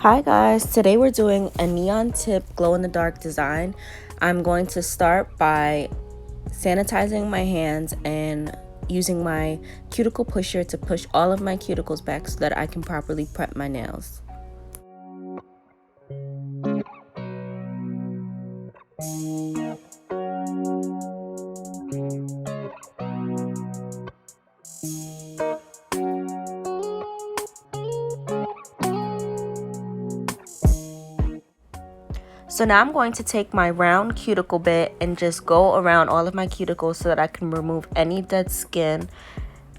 Hi guys, today we're doing a neon tip glow-in-the-dark design. I'm going to start by sanitizing my hands and using my cuticle pusher to push all of my cuticles back so that I can properly prep my nails. So now I'm going to take my round cuticle bit and just go around all of my cuticles so that I can remove any dead skin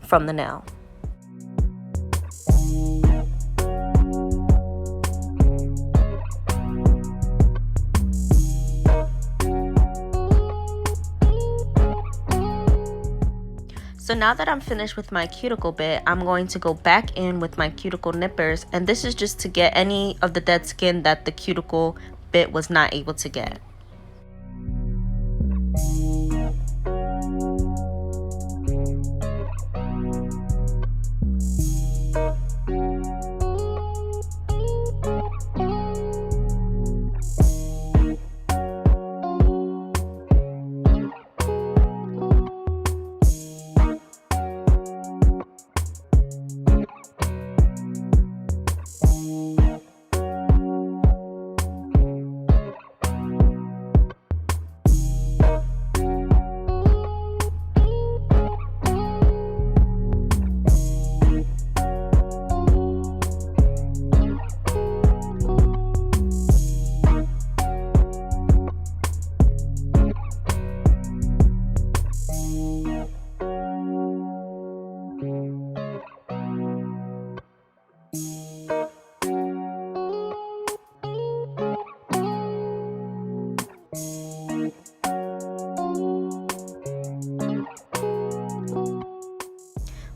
from the nail. So now that I'm finished with my cuticle bit, I'm going to go back in with my cuticle nippers, and this is just to get any of the dead skin that the cuticle bit was not able to get.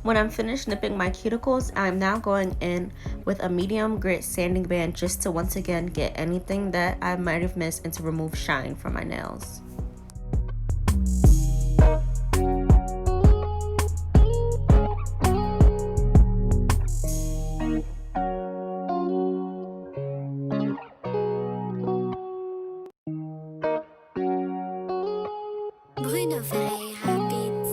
When I'm finished nipping my cuticles, I'm now going in with a medium grit sanding band just to once again get anything that I might have missed and to remove shine from my nails. Bruno Ferreira Beats.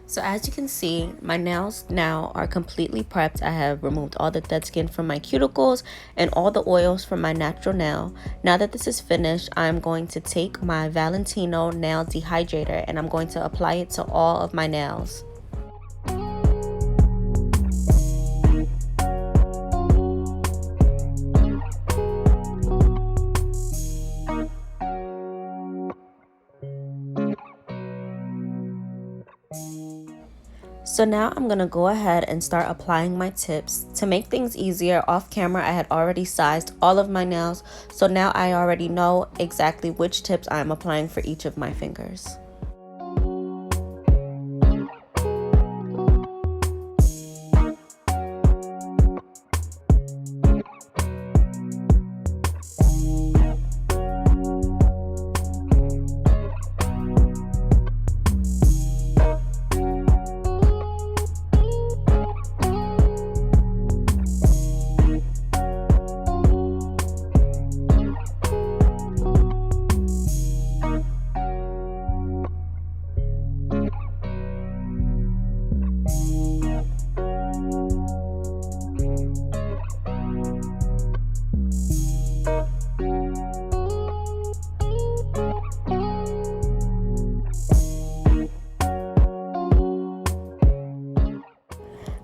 So as you can see, my nails now are completely prepped. I have removed all the dead skin from my cuticles and all the oils from my natural nail. Now that this is finished, I'm going to take my Valentino nail dehydrator and I'm going to apply it to all of my nails. So now I'm going to go ahead and start applying my tips. To make things easier, off camera I had already sized all of my nails, so now I already know exactly which tips I'm applying for each of my fingers.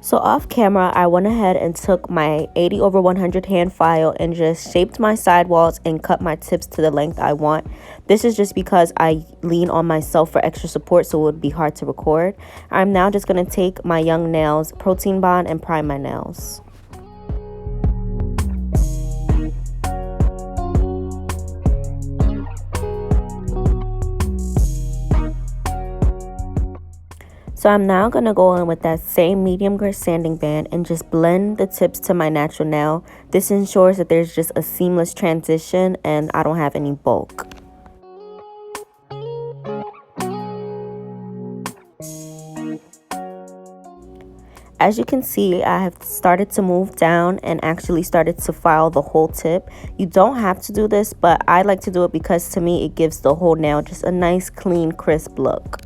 So off camera, I went ahead and took my 80/100 hand file and just shaped my sidewalls and cut my tips to the length I want. This is just because I lean on myself for extra support, so it would be hard to record. I'm now just going to take my Young Nails Protein Bond and prime my nails. So I'm now going to go in with that same medium grit sanding band and just blend the tips to my natural nail. This ensures that there's just a seamless transition and I don't have any bulk. As you can see, I have started to move down and actually started to file the whole tip. You don't have to do this, but I like to do it because to me it gives the whole nail just a nice, clean, crisp look.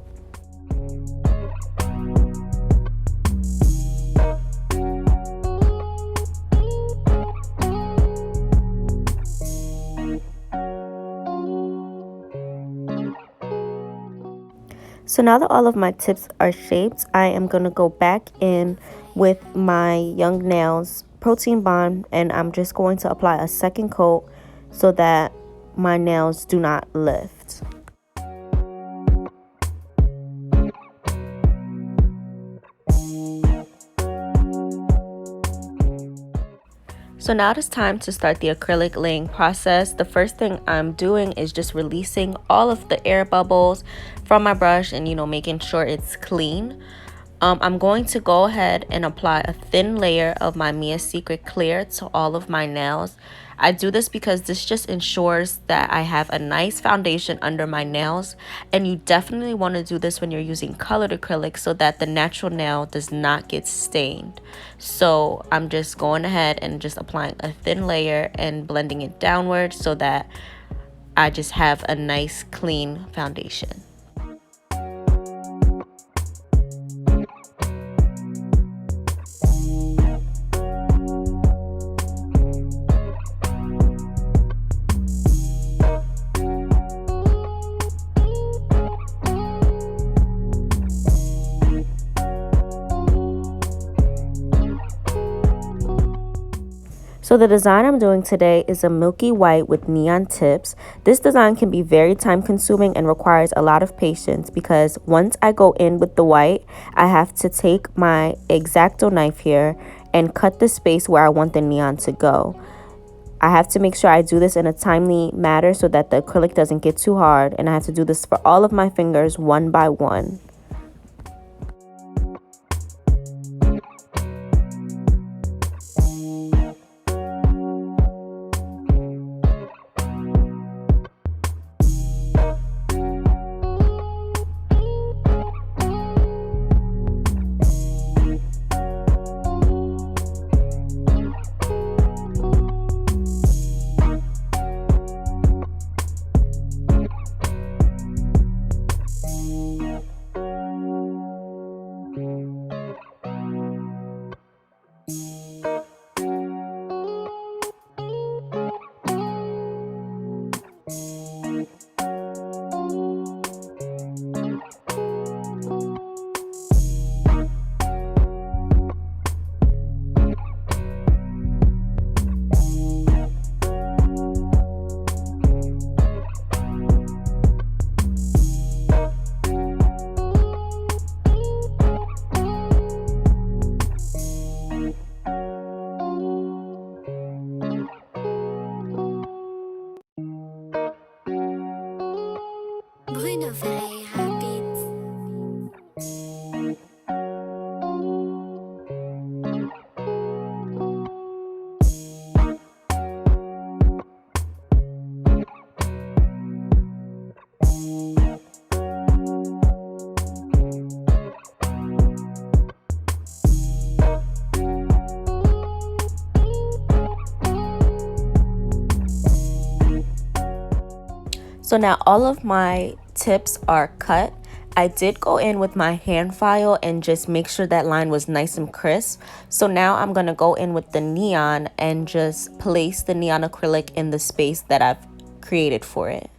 So now that all of my tips are shaped, I am going to go back in with my Young Nails Protein Bond, and I'm just going to apply a second coat so that my nails do not lift. So now it is time to start the acrylic laying process. The first thing I'm doing is just releasing all of the air bubbles from my brush and, making sure it's clean. I'm going to go ahead and apply a thin layer of my Mia Secret Clear to all of my nails. I do this because this just ensures that I have a nice foundation under my nails, and you definitely want to do this when you're using colored acrylic so that the natural nail does not get stained. So I'm just going ahead and just applying a thin layer and blending it downward so that I just have a nice clean foundation. So the design I'm doing today is a milky white with neon tips. This design can be very time consuming and requires a lot of patience because once I go in with the white, I have to take my X-Acto knife here and cut the space where I want the neon to go. I have to make sure I do this in a timely manner so that the acrylic doesn't get too hard, and I have to do this for all of my fingers one by one. Bruno Ferreira Beats. So now all of my tips are cut. I did go in with my hand file and just make sure that line was nice and crisp. So now I'm going to go in with the neon and just place the neon acrylic in the space that I've created for it.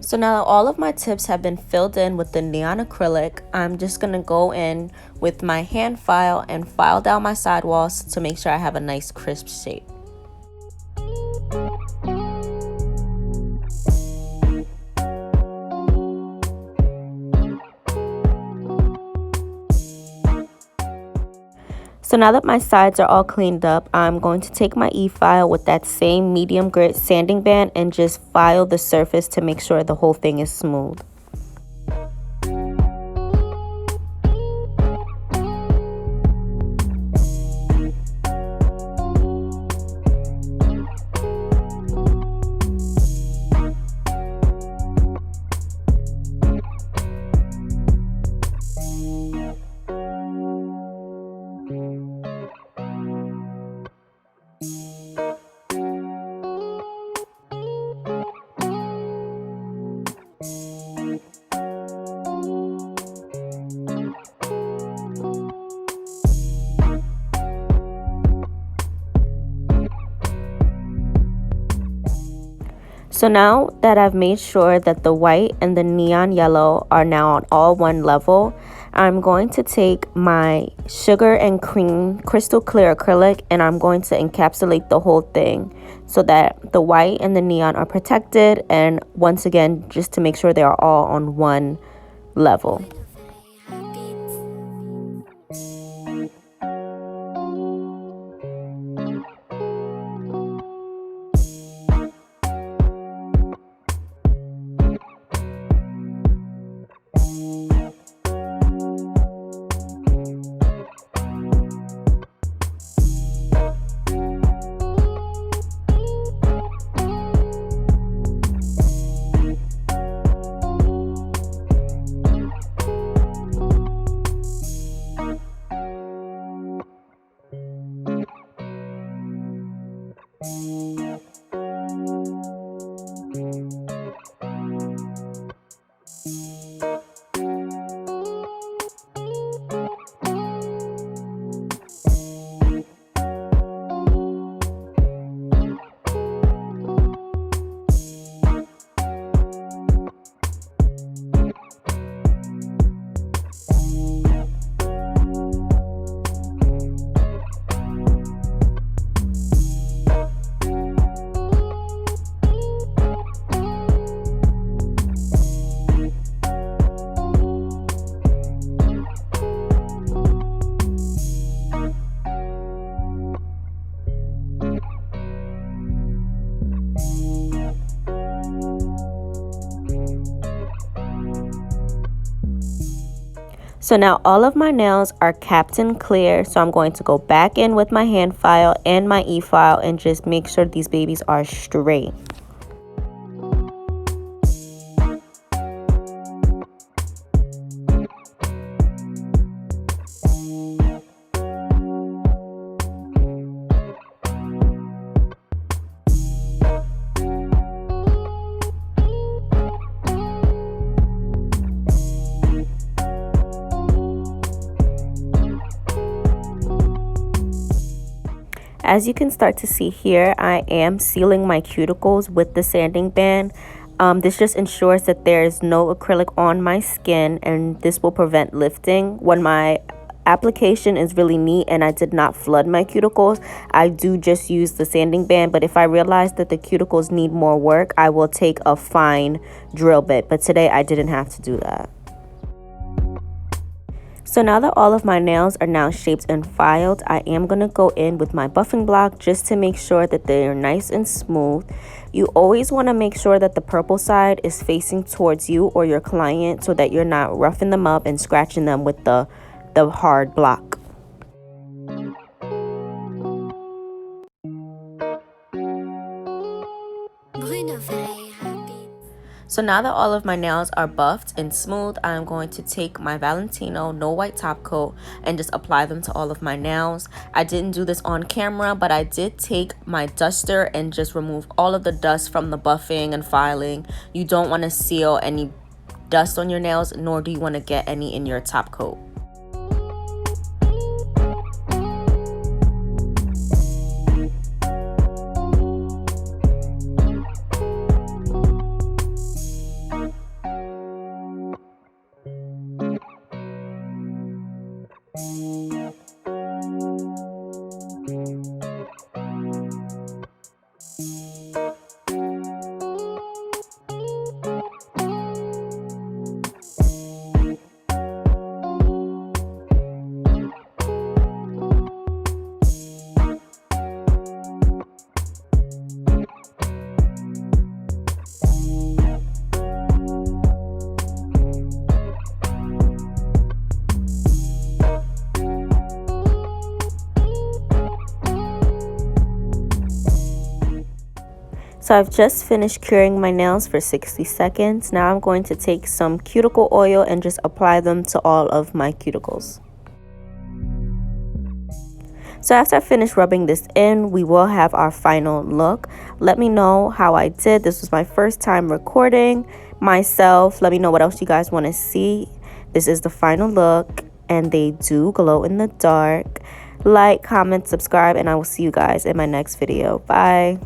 So now all of my tips have been filled in with the neon acrylic. I'm just going to go in with my hand file and file down my sidewalls to make sure I have a nice crisp shape. So now that my sides are all cleaned up, I'm going to take my e-file with that same medium grit sanding band and just file the surface to make sure the whole thing is smooth. So now that I've made sure that the white and the neon yellow are now on all one level, I'm going to take my sugar and cream crystal clear acrylic and I'm going to encapsulate the whole thing so that the white and the neon are protected, and once again, just to make sure they are all on one level. So now all of my nails are capped and clear, so I'm going to go back in with my hand file and my e-file and just make sure these babies are straight. As you can start to see here, I am sealing my cuticles with the sanding band. This just ensures that there's no acrylic on my skin, and this will prevent lifting. When my application is really neat and I did not flood my cuticles, I do just use the sanding band. But if I realize that the cuticles need more work, I will take a fine drill bit. But today I didn't have to do that. So now that all of my nails are now shaped and filed, I am going to go in with my buffing block just to make sure that they are nice and smooth. You always want to make sure that the purple side is facing towards you or your client so that you're not roughing them up and scratching them with the hard block. Bruno Ferreira. So now that all of my nails are buffed and smooth, I'm going to take my Valentino No White Top Coat and just apply them to all of my nails. I didn't do this on camera, but I did take my duster and just remove all of the dust from the buffing and filing. You don't want to seal any dust on your nails, nor do you want to get any in your top coat. So I've just finished curing my nails for 60 seconds. Now I'm going to take some cuticle oil and just apply them to all of my cuticles. So after I finish rubbing this in, we will have our final look. Let me know how I did. This was my first time recording myself. Let me know what else you guys want to see. This is the final look, and they do glow in the dark. Like, comment, subscribe, and I will see you guys in my next video. Bye.